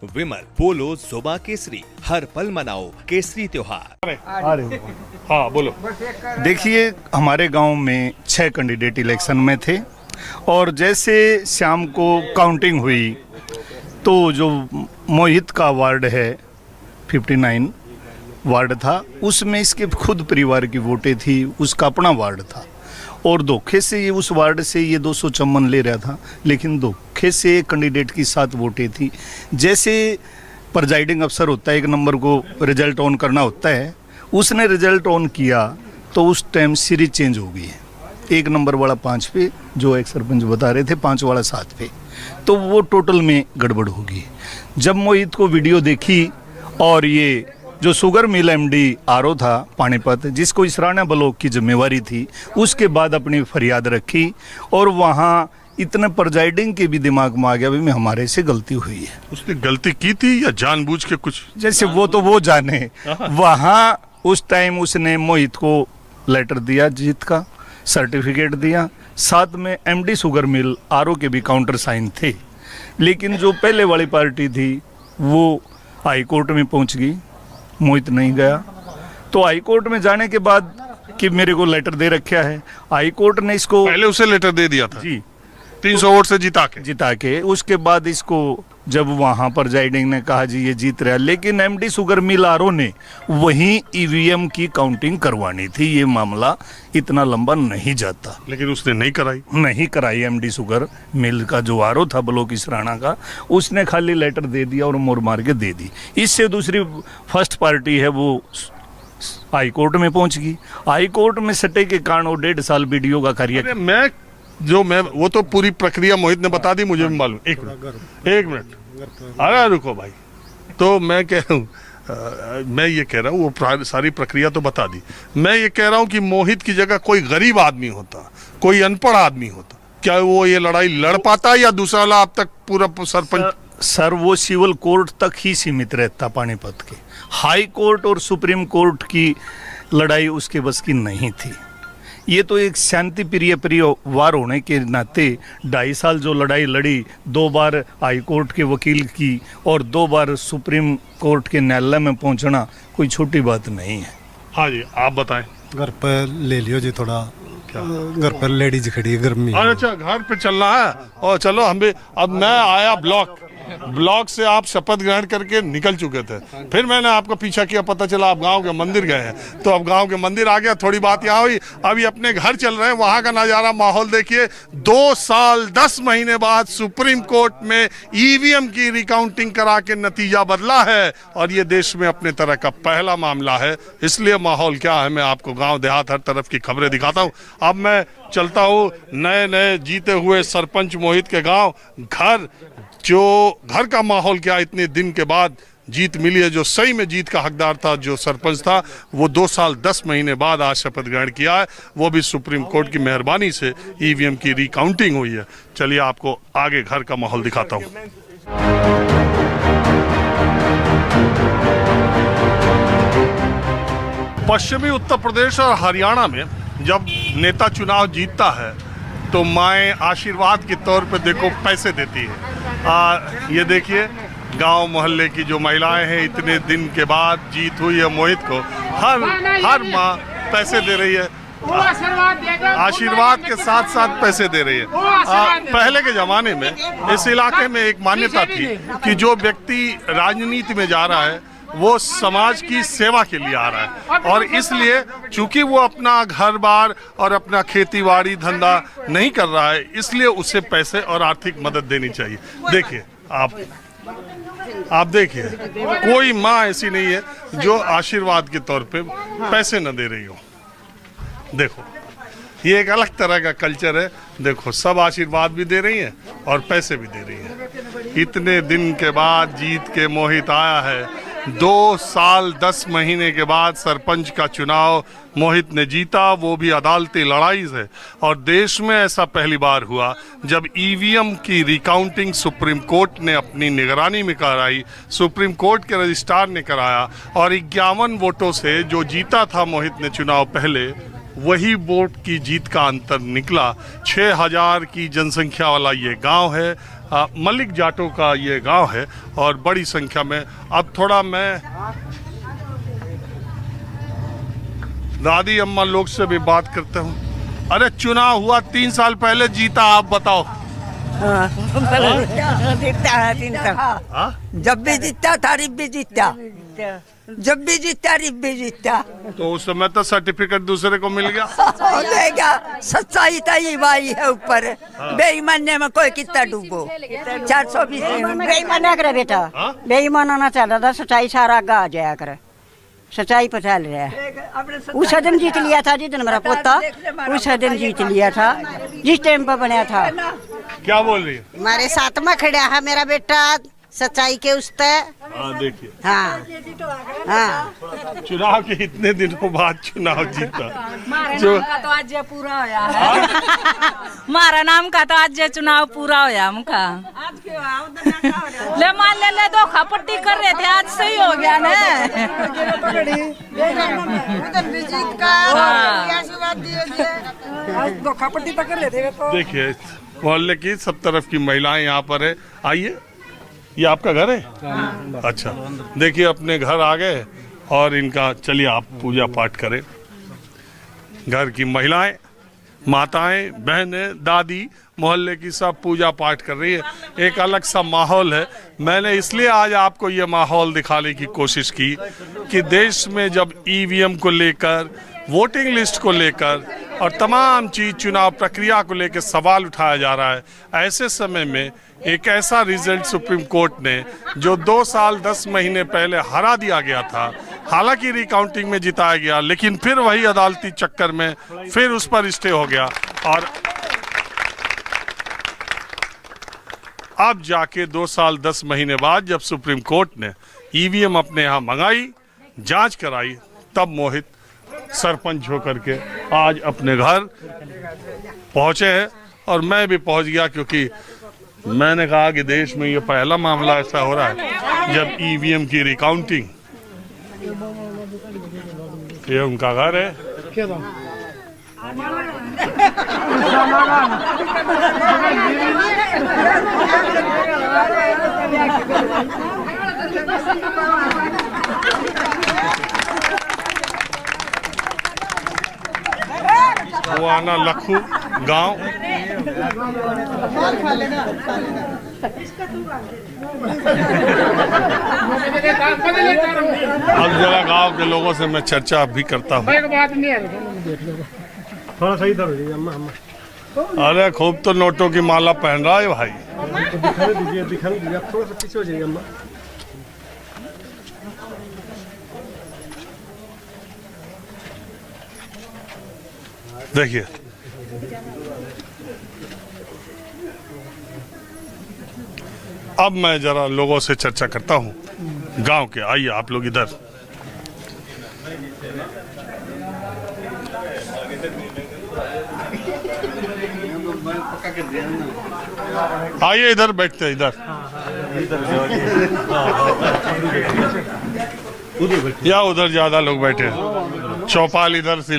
विमल पोलो जोबा केसरी, हर पल मनाओ केसरी त्योहार। अरे हाँ बोलो। देखिए, हमारे गांव में 6 कैंडिडेट इलेक्शन में थे और जैसे शाम को काउंटिंग हुई तो जो मोहित का वार्ड है 59 वार्ड था, उसमें इसके खुद परिवार की वोटें थी, उसका अपना वार्ड था और धोखे से ये उस वार्ड से ये 254 ले रहा था, लेकिन धोखे से एक कैंडिडेट की 7 वोटें थी। जैसे प्रिजाइडिंग अफसर होता है, एक नंबर को रिजल्ट ऑन करना होता है, उसने रिजल्ट ऑन किया तो उस टाइम सीरीज चेंज हो गई है। 1 नंबर वाला 5 पे, जो एक सरपंच बता रहे थे 5 वाला 7 पे, तो वो टोटल में गड़बड़ होगी। जब मोहित को वीडियो देखी और ये जो शुगर मिल एमडी आरओ था पानीपत, जिसको इसराना ब्लॉक की जिम्मेवारी थी, उसके बाद अपनी फरियाद रखी और वहाँ इतने प्रिजाइडिंग के भी दिमाग में आ गया भाई हमारे से गलती हुई है। उसने गलती की थी या जानबूझ के कुछ? जैसे वो तो वो जाने। वहाँ उस टाइम उसने मोहित को लेटर दिया, जीत का सर्टिफिकेट दिया, साथ में एमडी शुगर मिल आरओ के भी काउंटर साइन थे। लेकिन जो पहले वाली पार्टी थी वो हाई कोर्ट में पहुंच गई, मोहित नहीं गया। तो हाई कोर्ट में जाने के बाद कि मेरे को लेटर दे रखा है, हाई कोर्ट ने इसको पहले उसे लेटर दे दिया था जी 300 वोट से जिता के। उसके बाद इसको जब वहां पर जाइडिंग ने कहा जी ये जीत रहा, लेकिन एमडी शुगर मिल आरओ ने वहीं ईवीएम की काउंटिंग करवानी थी। ये मामला इतना लंबा नहीं जाता, लेकिन उसने नहीं कराई। एमडी शुगर मिल का जो आरओ था ब्लॉक इसराना का, उसने खाली लेटर दे दिया और मोर मार के दे दी। इससे दूसरी फर्स्ट पार्टी है वो हाई कोर्ट में पहुंच गई। हाई कोर्ट में सटे के कारण वो 1.5 साल वीडियो का कार्य। मैं वो तो पूरी प्रक्रिया मोहित ने बता दी, मुझे भी मालूम। एक मिनट अरे रुको भाई। तो मैं कह रहा हूँ, मैं ये कह रहा हूँ वो सारी प्रक्रिया तो बता दी। मैं ये कह रहा हूँ कि मोहित की जगह कोई गरीब आदमी होता, कोई अनपढ़ आदमी होता, क्या वो ये लड़ाई लड़ पाता या दूसरा वाला अब तक पूरा सरपंच? सर वो सिविल कोर्ट तक ही सीमित रहता पानीपत के। हाई कोर्ट और सुप्रीम कोर्ट की लड़ाई उसके बस की नहीं थी। ये तो एक शांति प्रिय वार होने के नाते 2.5 साल जो लड़ाई लड़ी, 2 बार हाई कोर्ट के वकील की और 2 बार सुप्रीम कोर्ट के न्यायालय में पहुंचना कोई छोटी बात नहीं है। हाँ जी, आप बताएं। घर पर ले लियो जी थोड़ा, घर पर लेडीज खड़ी है, गर्मी। अच्छा, घर पे चलना है और चलो हम भी। अब मैं आया ब्लॉक से आप शपथ ग्रहण करके निकल चुके थे, फिर मैंने आपका पीछा किया, पता चला आप गांव के मंदिर गए हैं, तो अब गांव के मंदिर आ गया, थोड़ी बात यहाँ हुई। अभी अपने घर चल रहे हैं, वहां का नज़ारा माहौल देखिए। 2 साल 10 महीने बाद सुप्रीम कोर्ट में ईवीएम की रिकाउंटिंग करा के नतीजा बदला है और ये देश में अपने तरह का पहला मामला है। इसलिए माहौल क्या है, मैं आपको गाँव देहात हर तरफ की खबरें दिखाता हूँ। अब मैं चलता हूँ नए जीते हुए सरपंच मोहित के गाँव। घर का माहौल क्या, इतने दिन के बाद जीत मिली है। जो सही में जीत का हकदार था, जो सरपंच था, वो 2 साल 10 महीने बाद आज शपथ ग्रहण किया है, वो भी सुप्रीम कोर्ट की मेहरबानी से ईवीएम की रिकाउंटिंग हुई है। चलिए आपको आगे घर का माहौल दिखाता हूँ। पश्चिमी उत्तर प्रदेश और हरियाणा में जब नेता चुनाव जीतता है तो माएँ आशीर्वाद के तौर पे देखो पैसे देती है। ये देखिए गांव मोहल्ले की जो महिलाएं हैं, इतने दिन के बाद जीत हुई है मोहित को, हर माँ पैसे दे रही है, आशीर्वाद के साथ साथ पैसे दे रही है। पहले के जमाने में इस इलाके में एक मान्यता थी कि जो व्यक्ति राजनीति में जा रहा है वो समाज की सेवा के लिए आ रहा है, और इसलिए चूंकि वो अपना घर बार और अपना खेती बाड़ी धंधा नहीं कर रहा है, इसलिए उसे पैसे और आर्थिक मदद देनी चाहिए। देखिए आप देखिए, कोई माँ ऐसी नहीं है जो आशीर्वाद के तौर पे पैसे न दे रही हो। देखो ये एक अलग तरह का कल्चर है। देखो सब आशीर्वाद भी दे रही हैं और पैसे भी दे रही हैं। इतने दिन के बाद जीत के मोहित आया है। 2 साल 10 महीने के बाद सरपंच का चुनाव मोहित ने जीता, वो भी अदालती लड़ाई से। और देश में ऐसा पहली बार हुआ जब ईवीएम की रिकाउंटिंग सुप्रीम कोर्ट ने अपनी निगरानी में कराई, सुप्रीम कोर्ट के रजिस्ट्रार ने कराया, और 51 वोटों से जो जीता था मोहित ने चुनाव पहले, वही वोट की जीत का अंतर निकला। 6000 की जनसंख्या वाला ये गांव है। मलिक जाटों का ये गांव है और बड़ी संख्या में। अब थोड़ा मैं दादी अम्मा लोग से भी बात करता हूँ। अरे चुनाव हुआ 3 साल पहले, जीता, आप बताओ। जीतता है 3 साल। जब भी जीतता तारीफ भी जीतता, जब भी जीतता तारीफ भी जीतता। तो उस समय तो सर्टिफिकेट दूसरे को मिल गया। सच्चाई तई भाई है ऊपर, बेईमानी में कोई कितना डूबो। 420 बेईमान करे बेटा, बेईमान ना चल रहा, सच्चाई सारा आगा आ जाया करे, सच्चाई पर चल रहा है। उस दिन जीत लिया था, जिस दिन मेरा पोता उस दिन जीत लिया था, जिस टाइम पर बना था। क्या बोल रही है? हमारे साथ में खड़ा है मेरा बेटा, सच्चाई के उस देखिए, हाँ हाँ, चुनाव के इतने दिनों बाद चुनाव जीता। जो तो आज ये पूरा होया है। हमारा नाम का तो आज ये चुनाव पूरा होया हमका। ले मान ले धोखा पट्टी कर रहे थे, आज सही हो गया ना। धोखा पट्टी तो कर रहे थे। देखिए मोहल्ले की सब तरफ की महिलाएं यहाँ पर है। आइए, ये आपका घर है? अच्छा, देखिए अपने घर आ गए और इनका चलिए आप पूजा पाठ करें। घर की महिलाएं, माताएं, बहनें, दादी, मोहल्ले की सब पूजा पाठ कर रही है। एक अलग सा माहौल है। मैंने इसलिए आज आपको ये माहौल दिखाने की कोशिश की कि देश में जब ईवीएम को लेकर, वोटिंग लिस्ट को लेकर और तमाम चीज चुनाव प्रक्रिया को लेकर सवाल उठाया जा रहा है, ऐसे समय में एक ऐसा रिजल्ट सुप्रीम कोर्ट ने जो 2 साल 10 महीने पहले हरा दिया गया था, हालांकि रिकाउंटिंग में जिताया गया, लेकिन फिर वही अदालती चक्कर में फिर उस पर स्टे हो गया और अब जाके 2 साल 10 महीने बाद जब सुप्रीम कोर्ट ने ईवीएम अपने यहाँ मंगाई, जांच कराई, तब मोहित सरपंच होकर के आज अपने घर पहुंचे हैं और मैं भी पहुंच गया, क्योंकि मैंने कहा कि देश में ये पहला मामला ऐसा हो रहा है जब ईवीएम की रिकाउंटिंग। ये उनका घर है। वो आना लखू गांव। अब जरा गांव के लोगों से मैं चर्चा भी करता हूँ। थोड़ा सही इधर हो जाइए अम्मा। अरे खूब तो नोटों की माला पहन रहा है भाई। दिखा दीजिए, आप थोड़ा सा पीछे हो जाइए अम्मा। देखिए, अब मैं जरा लोगों से चर्चा करता हूँ गांव के। आइए आप लोग इधर। आइए इधर बैठते हैं, इधर या उधर ज्यादा लोग बैठे हैं। चौपाल इधर से